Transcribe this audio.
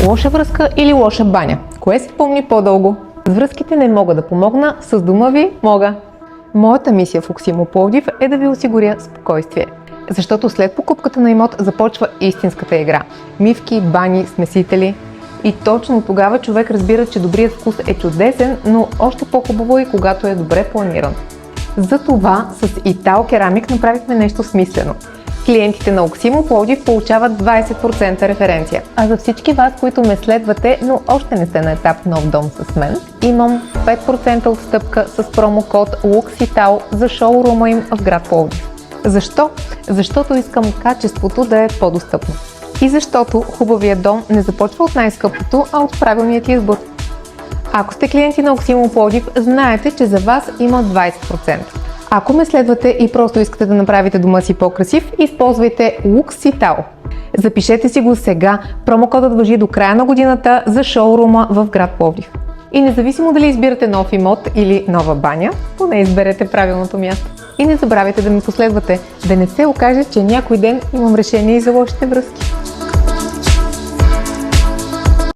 Лоша връзка или лоша баня? Кое се помни по-дълго? С връзките не мога да помогна, с дома ви мога. Моята мисия в Оксимо Пловдив е да ви осигуря спокойствие. Защото след покупката на имот започва истинската игра. Мивки, бани, смесители. И точно тогава човек разбира, че добрият вкус е чудесен, но още по-хубаво е, когато е добре планиран. Затова с Итал Керамик направихме нещо смислено. Клиентите на Оксимо Пловдив получават 20% референция. А за всички вас, които ме следвате, но още не сте на етап нов дом с мен, имам 5% отстъпка с промокод LUXITAL за шоурума им в град Пловдив. Защо? Защото искам качеството да е по-достъпно. И защото хубавият дом не започва от най-скъпото, а от правилният избор. Ако сте клиенти на Оксимо Пловдив, знаете, че за вас има 20%. Ако ме следвате и просто искате да направите дома си по-красив, използвайте LUXITAL. Запишете си го сега, промокодът важи до края на годината за шоурума в град Пловдив. И независимо дали избирате нов имот или нова баня, поне изберете правилното място. И не забравяйте да ме последвате, да не се окаже, че някой ден имам решение и за лошите връзки.